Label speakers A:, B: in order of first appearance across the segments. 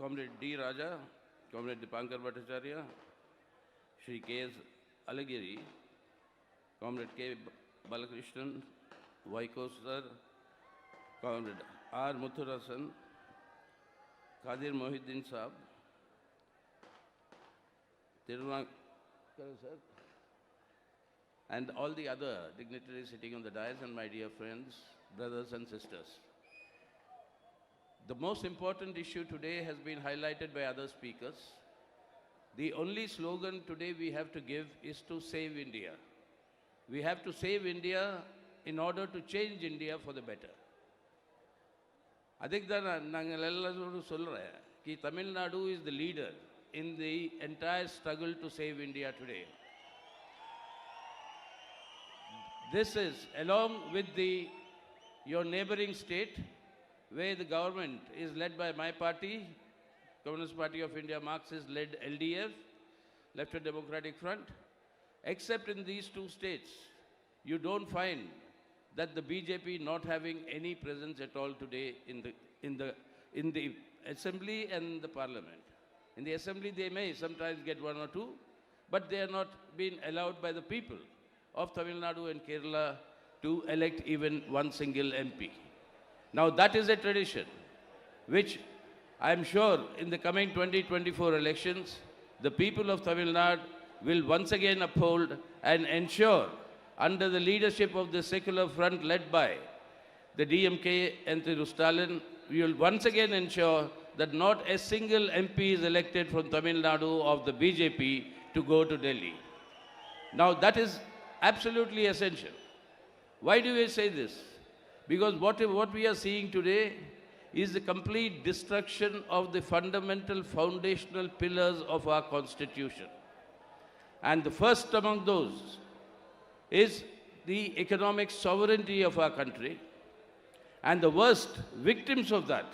A: Comrade D. Raja, Comrade Dipankar Bhattacharya, Shri K.S. Alagiri, Comrade K. Balakrishnan, Vaiko Sir, Comrade R. Muthurasan, Qadir Mohiddin Saab, Tirunakar Sir, and all the other dignitaries sitting on the dais, and my dear friends, brothers and sisters. The most important issue today has been highlighted by other speakers. The only slogan today we have to give is to save India. We have to save India in order to change India for the better. Adhik nangal solra ki Tamil Nadu is the leader in the entire struggle to save India today. This is along with your neighboring state, where the government is led by my party, Communist Party of India, Marxist-led LDF, Left Democratic Front. Except in these two states, you don't find that the BJP not having any presence at all today in the assembly and the parliament. In the assembly, they may sometimes get one or two, but they are not being allowed by the people of Tamil Nadu and Kerala to elect even one single MP. Now that is a tradition which I am sure in the coming 2024 elections, the people of Tamil Nadu will once again uphold and ensure, under the leadership of the secular front led by the DMK and Thiru Stalin, we will once again ensure that not a single MP is elected from Tamil Nadu of the BJP to go to Delhi. Now that is absolutely essential. Why do we say this? Because what we are seeing today is the complete destruction of the fundamental foundational pillars of our constitution. And the first among those is the economic sovereignty of our country. And the worst victims of that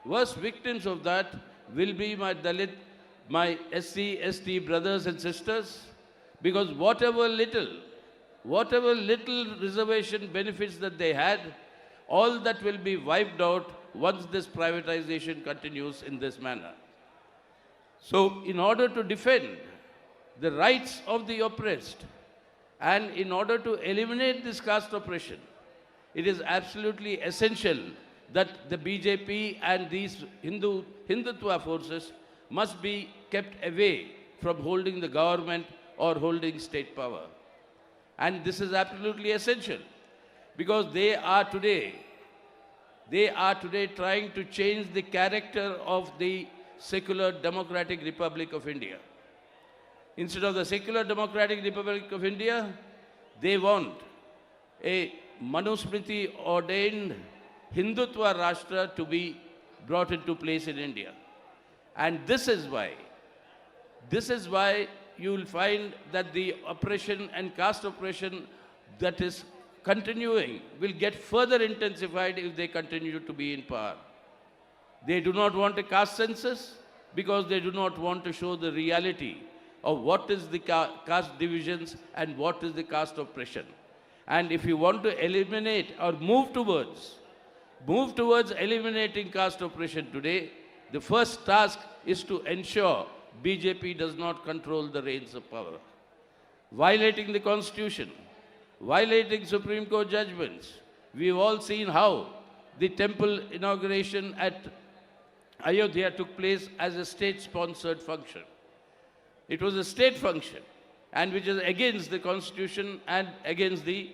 A: will be my Dalit, my SC, ST brothers and sisters, because whatever little reservation benefits that they had, all that will be wiped out once this privatization continues in this manner. So, in order to defend the rights of the oppressed and in order to eliminate this caste oppression, it is absolutely essential that the BJP and these Hindutva forces must be kept away from holding the government or holding state power. And this is absolutely essential because they are today trying to change the character of the secular democratic Republic of India. Instead of the secular democratic Republic of India, they want a Manusmriti ordained Hindutva Rashtra to be brought into place in India. And this is why you will find that the oppression and caste oppression that is continuing will get further intensified if they continue to be in power. They do not want a caste census because they do not want to show the reality of what is the caste divisions and what is the caste oppression. And if you want to eliminate or move towards eliminating caste oppression today, the first task is to ensure BJP does not control the reins of power. Violating the constitution, violating Supreme Court judgments. We've all seen how the temple inauguration at Ayodhya took place as a state-sponsored function. It was a state function, and which is against the constitution and against the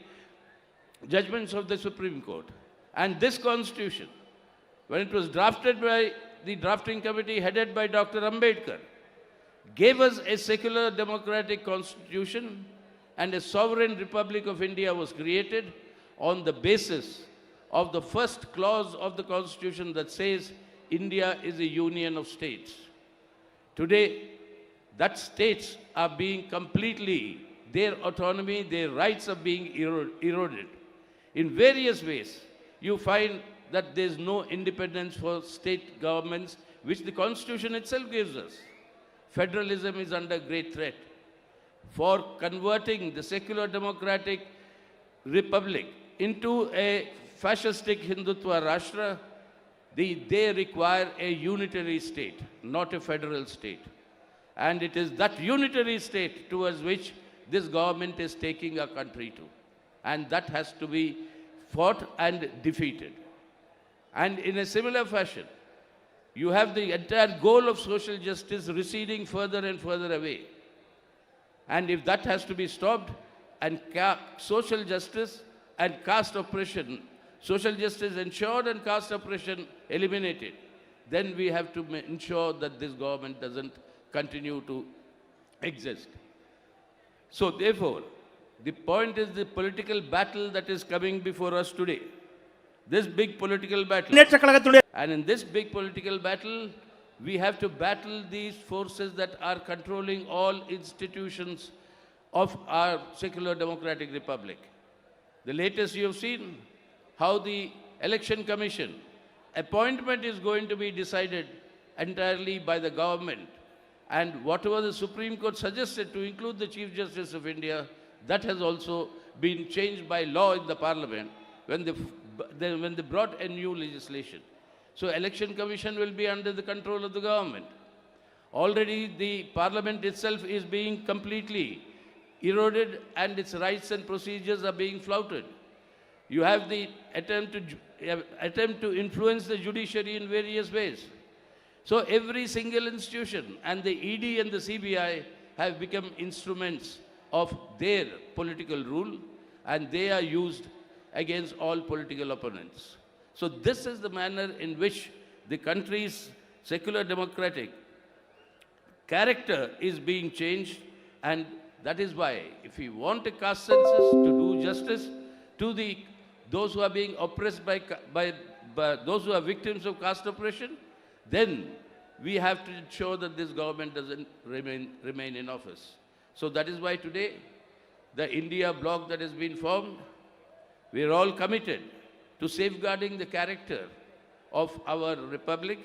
A: judgments of the Supreme Court. And this constitution, when it was drafted by the drafting committee headed by Dr. Ambedkar, gave us a secular democratic constitution, and a sovereign Republic of India was created on the basis of the first clause of the constitution that says India is a union of states. Today, that states are being completely, their autonomy, their rights are being eroded. In various ways, you find that there is no independence for state governments, which the constitution itself gives us. Federalism is under great threat. For converting the secular democratic republic into a fascistic Hindutva Rashtra, they require a unitary state, not a federal state. And it is that unitary state towards which this government is taking our country to. And that has to be fought and defeated. And in a similar fashion, you have the entire goal of social justice receding further and further away. And if that has to be stopped, and social justice and caste oppression, social justice ensured and caste oppression eliminated, then we have to ensure that this government doesn't continue to exist. So therefore, the point is the political battle that is coming before us today. This big political battle. And in this big political battle, we have to battle these forces that are controlling all institutions of our secular democratic republic. The latest you have seen how the Election Commission appointment is going to be decided entirely by the government. And whatever the Supreme Court suggested to include the Chief Justice of India, that has also been changed by law in the Parliament when they brought a new legislation. So Election Commission will be under the control of the government. Already the Parliament itself is being completely eroded and its rights and procedures are being flouted. You have the attempt to influence the judiciary in various ways. So every single institution, and the ED and the CBI have become instruments of their political rule, and they are used against all political opponents. So this is the manner in which the country's secular democratic character is being changed, and that is why if we want a caste census to do justice to those who are being oppressed by those who are victims of caste oppression, then we have to ensure that this government doesn't remain in office. So that is why today, the India bloc that has been formed, we are all committed to safeguarding the character of our republic,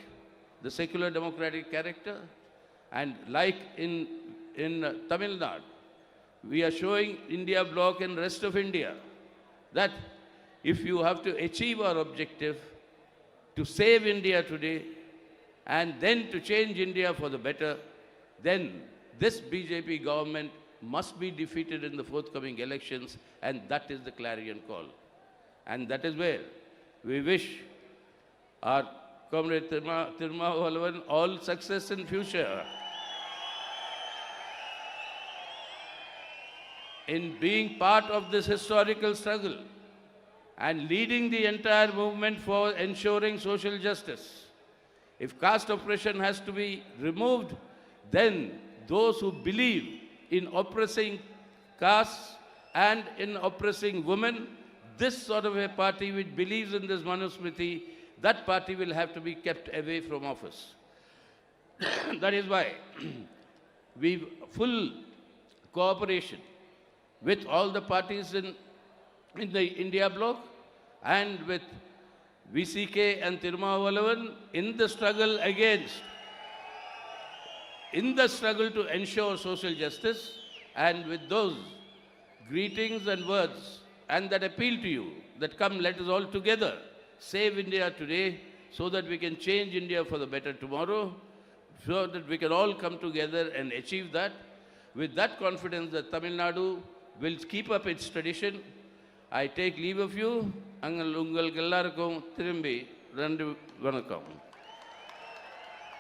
A: the secular democratic character. And like in Tamil Nadu, we are showing India bloc and rest of India that if you have to achieve our objective to save India today and then to change India for the better, then this BJP government must be defeated in the forthcoming elections, and that is the clarion call. And that is where we wish our Comrade Tirumavalavan all success in future in being part of this historical struggle and leading the entire movement for ensuring social justice. If caste oppression has to be removed, then those who believe in oppressing castes and in oppressing women, this sort of a party which believes in this Manusmriti, that party will have to be kept away from office. That is why we full cooperation with all the parties in the India bloc and with VCK and Tirumavalavan in the struggle to ensure social justice. And with those greetings and words and that appeal to you that come, let us all together save India today so that we can change India for the better tomorrow, so that we can all come together and achieve that. With that confidence that Tamil Nadu will keep up its tradition, I take leave of you. Ungal Ungal Kellarkum Tirumbi Randu Vanakkam.